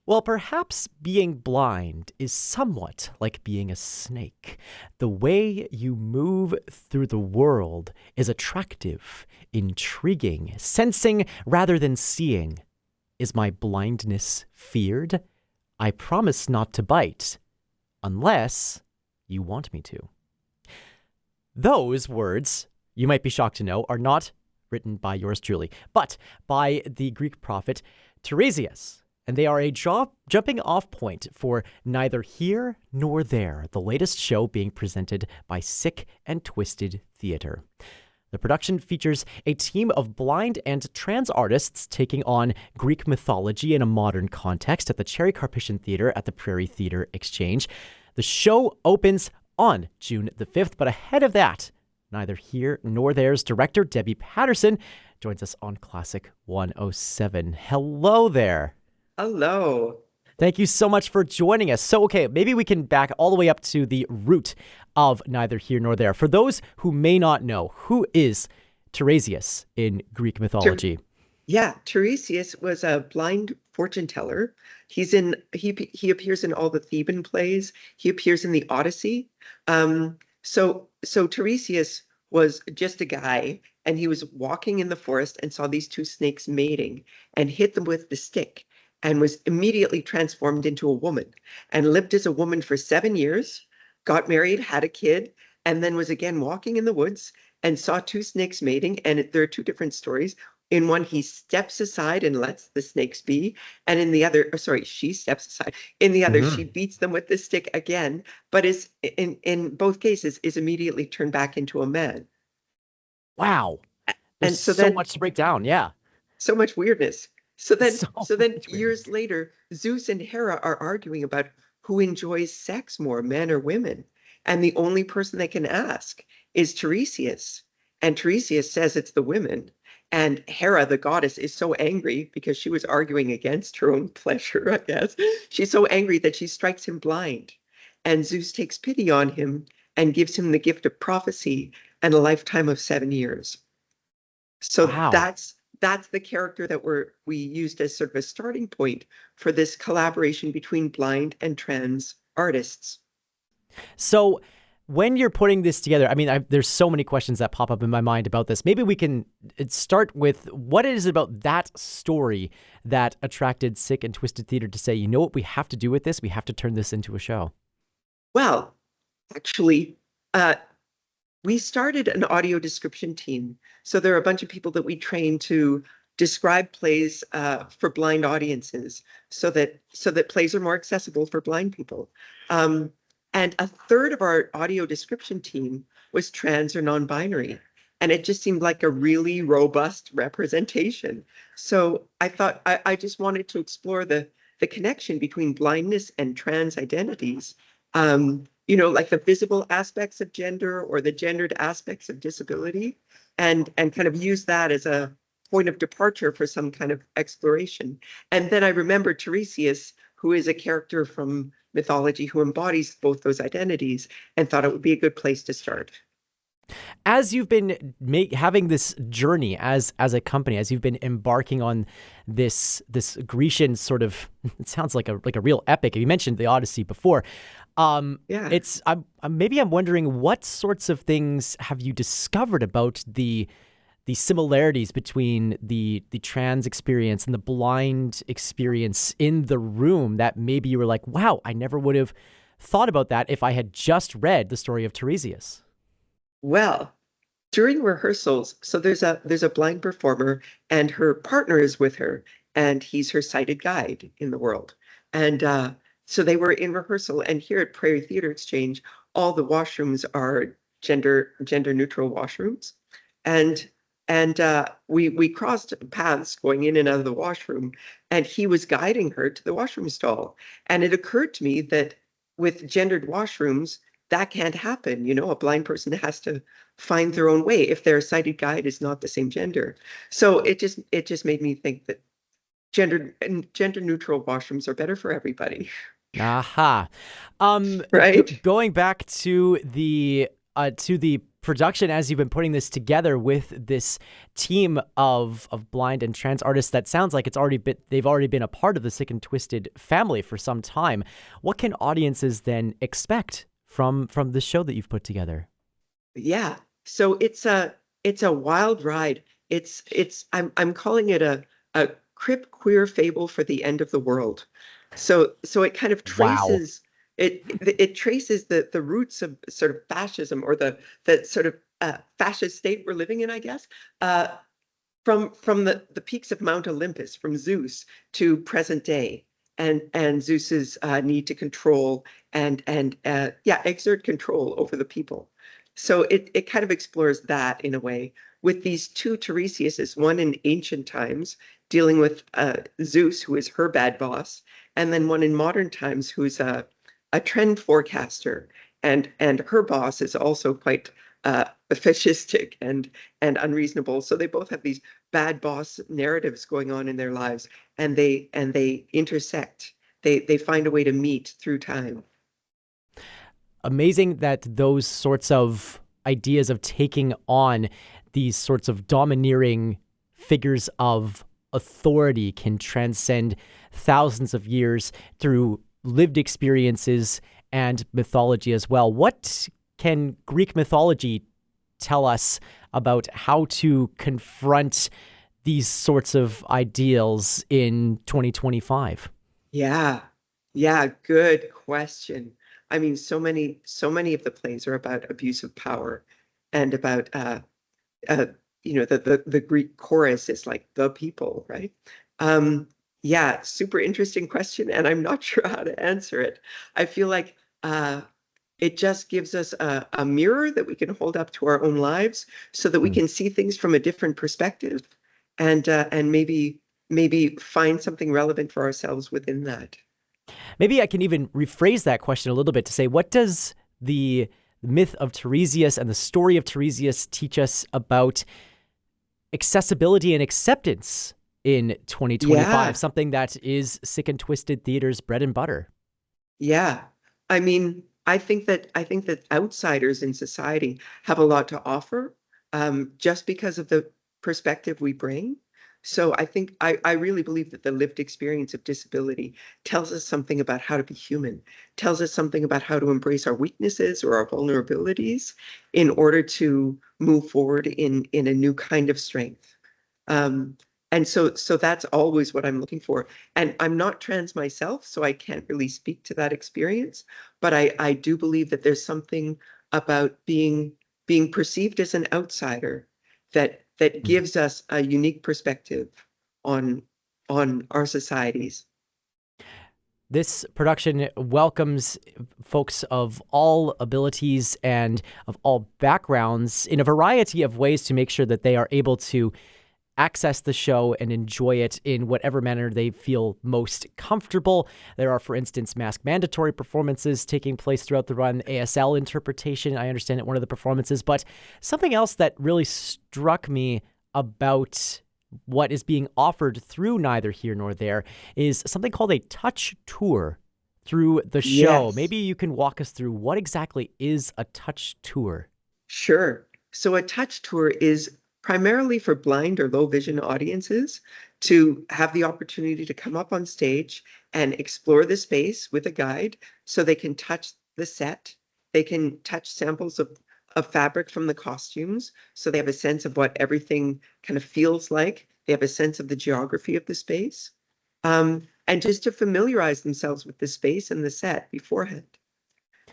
Well, perhaps being blind is somewhat like being a snake. The way you move through the world is attractive, intriguing, sensing rather than seeing. Is my blindness feared? I promise not to bite, unless you want me to. Those words, you might be shocked to know, are not written by yours truly, but by the Greek prophet Tiresias. And they are a jumping off point for Neither Here Nor There, the latest show being presented by Sick and Twisted Theater. The production features a team of blind and trans artists taking on Greek mythology in a modern context at the Cherry Carpathian Theater at the Prairie Theater Exchange. The show opens on June the 5th, but ahead of that, Neither Here Nor There's director Debbie Patterson joins us on Classic 107. Hello there. Hello. Thank you so much for joining us. So, okay, maybe we can back all the way up to the root of Neither Here Nor There. For those who may not know, who is Tiresias in Greek Ter- mythology? yeah, Tiresias was a blind fortune teller. He appears in all the Theban plays. He appears in the Odyssey. So Tiresias was just a guy, and he was walking in the forest and saw these two snakes mating and hit them with the stick and was immediately transformed into a woman and lived as a woman for 7 years, got married, had a kid, and then was again walking in the woods and saw two snakes mating. And there are two different stories. In one, he steps aside and lets the snakes be. And in the other, sorry, she steps aside. In the other, she Mm-hmm. beats them with the stick again, but is in both cases is immediately turned back into a man. Wow. There's And so so then much to break down. Yeah. so much weirdness. So then, So so then much years weirdness. later, Zeus and Hera are arguing about who enjoys sex more, men or women. And the only person they can ask is Tiresias. And Tiresias says it's the women. And Hera, the goddess, is so angry because she was arguing against her own pleasure, I guess. She's so angry that she strikes him blind. And Zeus takes pity on him and gives him the gift of prophecy and a lifetime of 7 years. So Wow. that's the character that we used as sort of a starting point for this collaboration between blind and trans artists. So when you're putting this together, I mean, there's so many questions that pop up in my mind about this. Maybe we can start with what is it about that story that attracted Sick and Twisted Theater to say, you know what we have to do with this? We have to turn this into a show. Well, actually, uh, we started an audio description team. So there are a bunch of people that we train to describe plays for blind audiences, so that plays are more accessible for blind people. Um, and a third of our audio description team was trans or non-binary, and it just seemed like a really robust representation. So I thought I just wanted to explore the connection between blindness and trans identities. Like the visible aspects of gender or the gendered aspects of disability, and kind of use that as a point of departure for some kind of exploration. And then I remembered Tiresias, who is a character from mythology who embodies both those identities, and thought it would be a good place to start. As you've been having this journey as a company, as you've been embarking on this Grecian sort of, it sounds like a real epic. You mentioned the Odyssey before. Yeah. I'm wondering what sorts of things have you discovered about the similarities between the trans experience and the blind experience in the room that maybe you were like, wow, I never would have thought about that if I had just read the story of Tiresias. Well, during rehearsals, so there's a blind performer and her partner is with her, and he's her sighted guide in the world. And so they were in rehearsal, and here at Prairie Theater Exchange, all the washrooms are gender neutral washrooms. And we crossed paths going in and out of the washroom, and he was guiding her to the washroom stall. And it occurred to me that with gendered washrooms, that can't happen. A blind person has to find their own way if their sighted guide is not the same gender. So it just made me think that gender neutral washrooms are better for everybody, Aha. right? Going back to the production as you've been putting this together with this team of blind and trans artists that sounds like they've already been a part of the Sick and Twisted family for some time. What can audiences then expect from the show that you've put together? Yeah. So it's a wild ride. I'm calling it a crip queer fable for the end of the world. So it kind of Wow. traces it traces the roots of sort of fascism, or the sort of fascist state we're living in, I guess, from the peaks of Mount Olympus, from Zeus to present day, and Zeus's need to control and exert control over the people. So it kind of explores that in a way, with these two Tiresiases, one in ancient times dealing with Zeus, who is her bad boss, and then one in modern times who's a trend forecaster, and her boss is also quite fascistic and unreasonable. So they both have these bad boss narratives going on in their lives, and they intersect. They find a way to meet through time. Amazing that those sorts of ideas of taking on these sorts of domineering figures of authority can transcend thousands of years through lived experiences and mythology as well. What can Greek mythology tell us about how to confront these sorts of ideals in 2025? Yeah, good question. I mean, so many of the plays are about abuse of power, and about uh, the Greek chorus is like the people, right? Yeah, super interesting question, and I'm not sure how to answer it. I feel like it just gives us a mirror that we can hold up to our own lives, so that we can see things from a different perspective, and maybe find something relevant for ourselves within that. Maybe I can even rephrase that question a little bit to say, what does the myth of Tiresias and the story of Tiresias teach us about accessibility and acceptance in 2025, Yeah, something that is Sick and Twisted Theater's bread and butter? yeah. I mean, I think that outsiders in society have a lot to offer, just because of the perspective we bring. So I really believe that the lived experience of disability tells us something about how to be human, tells us something about how to embrace our weaknesses or our vulnerabilities in order to move forward in a new kind of strength. Um, and so that's always what I'm looking for. And I'm not trans myself, so I can't really speak to that experience. But I do believe that there's something about being perceived as an outsider that gives us a unique perspective on our societies. This production welcomes folks of all abilities and of all backgrounds in a variety of ways to make sure that they are able to access the show and enjoy it in whatever manner they feel most comfortable. There are, for instance, mask mandatory performances taking place throughout the run, ASL interpretation, I understand, at one of the performances. But something else that really struck me about what is being offered through Neither Here Nor There is something called a touch tour through the show. Yes. Maybe you can walk us through what exactly is a touch tour. Sure. So a touch tour is primarily for blind or low vision audiences to have the opportunity to come up on stage and explore the space with a guide, so they can touch the set, they can touch samples of fabric from the costumes, so they have a sense of what everything kind of feels like. They have a sense of the geography of the space, and just to familiarize themselves with the space and the set beforehand.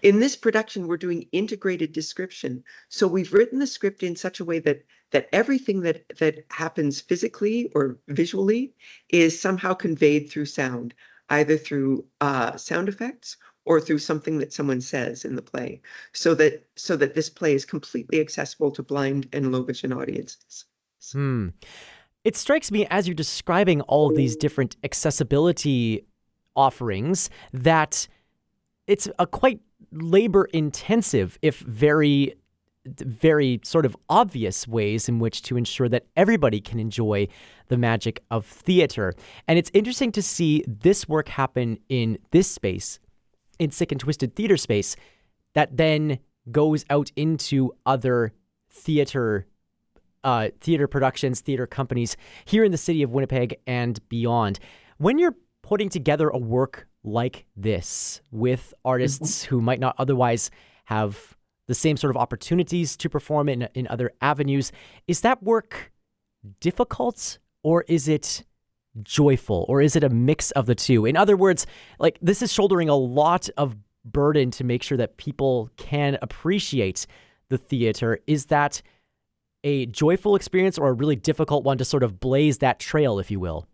In this production, we're doing integrated description. So we've written the script in such a way that everything that happens physically or visually is somehow conveyed through sound, either through sound effects or through something that someone says in the play, so that this play is completely accessible to blind and low vision audiences. Hmm. It strikes me as you're describing all of these different accessibility offerings that it's a quite labor intensive, if very, very sort of obvious ways in which to ensure that everybody can enjoy the magic of theater. And it's interesting to see this work happen in this space, in Sick and Twisted Theater space, that then goes out into other theater theater productions, theater companies here in the city of Winnipeg and beyond. When you're putting together a work like this with artists who might not otherwise have the same sort of opportunities to perform in other avenues, is that work difficult, or is it joyful, or is it a mix of the two? In other words, like, this is shouldering a lot of burden to make sure that people can appreciate the theater. Is that a joyful experience or a really difficult one to sort of blaze that trail, if you will?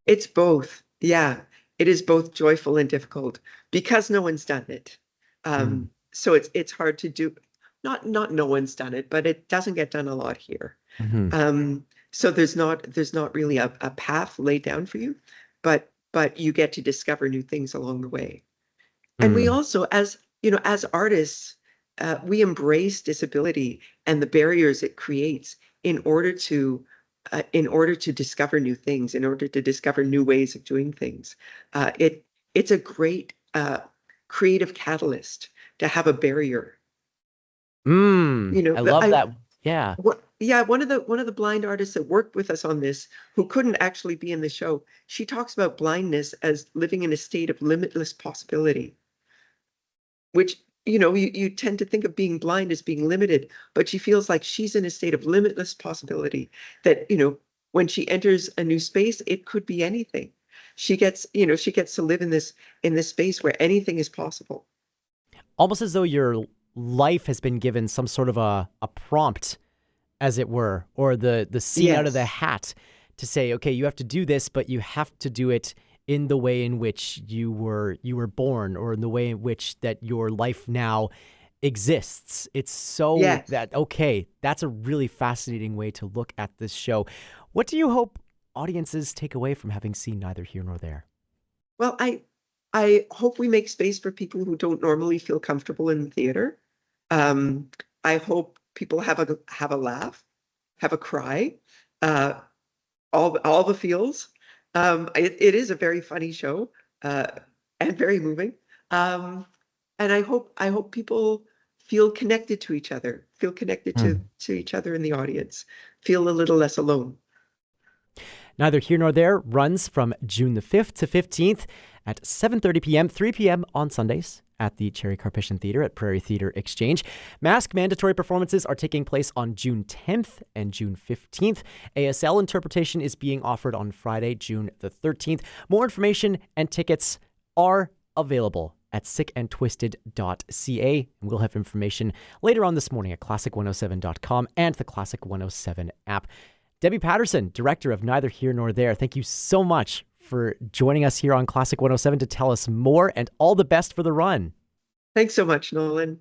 It's both. Yeah, it is both joyful and difficult because no one's done it. Mm. So it's hard to do. Not no one's done it, but it doesn't get done a lot here. Hmm. So there's not really a path laid down for you, but you get to discover new things along the way. And we Mm. also, as you know, as artists, we embrace disability and the barriers it creates in order to discover new things, in order to discover new ways of doing things. It's a great creative catalyst to have a barrier. You know, I love I that. Yeah. what yeah, one of the blind artists that worked with us on this, who couldn't actually be in the show, she talks about blindness as living in a state of limitless possibility, which, you tend to think of being blind as being limited, but she feels like she's in a state of limitless possibility, that, when she enters a new space, it could be anything. She gets to live in this space where anything is possible. Almost as though your life has been given some sort of a prompt, as it were, or the scene out of the Yes. hat to say, okay, you have to do this, but you have to do it in the way in which you were born, or in the way in which that your life now exists. It's so Yes. that, okay, that's a really fascinating way to look at this show. What do you hope audiences take away from having seen Neither Here Nor There? Well, I hope we make space for people who don't normally feel comfortable in the theater. Um, I hope people have a laugh, have a cry, uh, all the feels. It is a very funny show, uh, and very moving. Um, and I hope people feel connected to each other, feel connected to each other in the audience, feel a little less alone. Neither Here Nor There runs from June the 5th to 15th at 7:30 p.m., 3 p.m. on Sundays at the Cherry Carpathian Theatre at Prairie Theatre Exchange. Mask mandatory performances are taking place on June 10th and June 15th. ASL interpretation is being offered on Friday, June the 13th. More information and tickets are available at sickandtwisted.ca. We'll have information later on this morning at classic107.com and the Classic 107 app. Debbie Patterson, director of Neither Here Nor There, thank you so much for joining us here on Classic 107 to tell us more, and all the best for the run. Thanks so much, Nolan.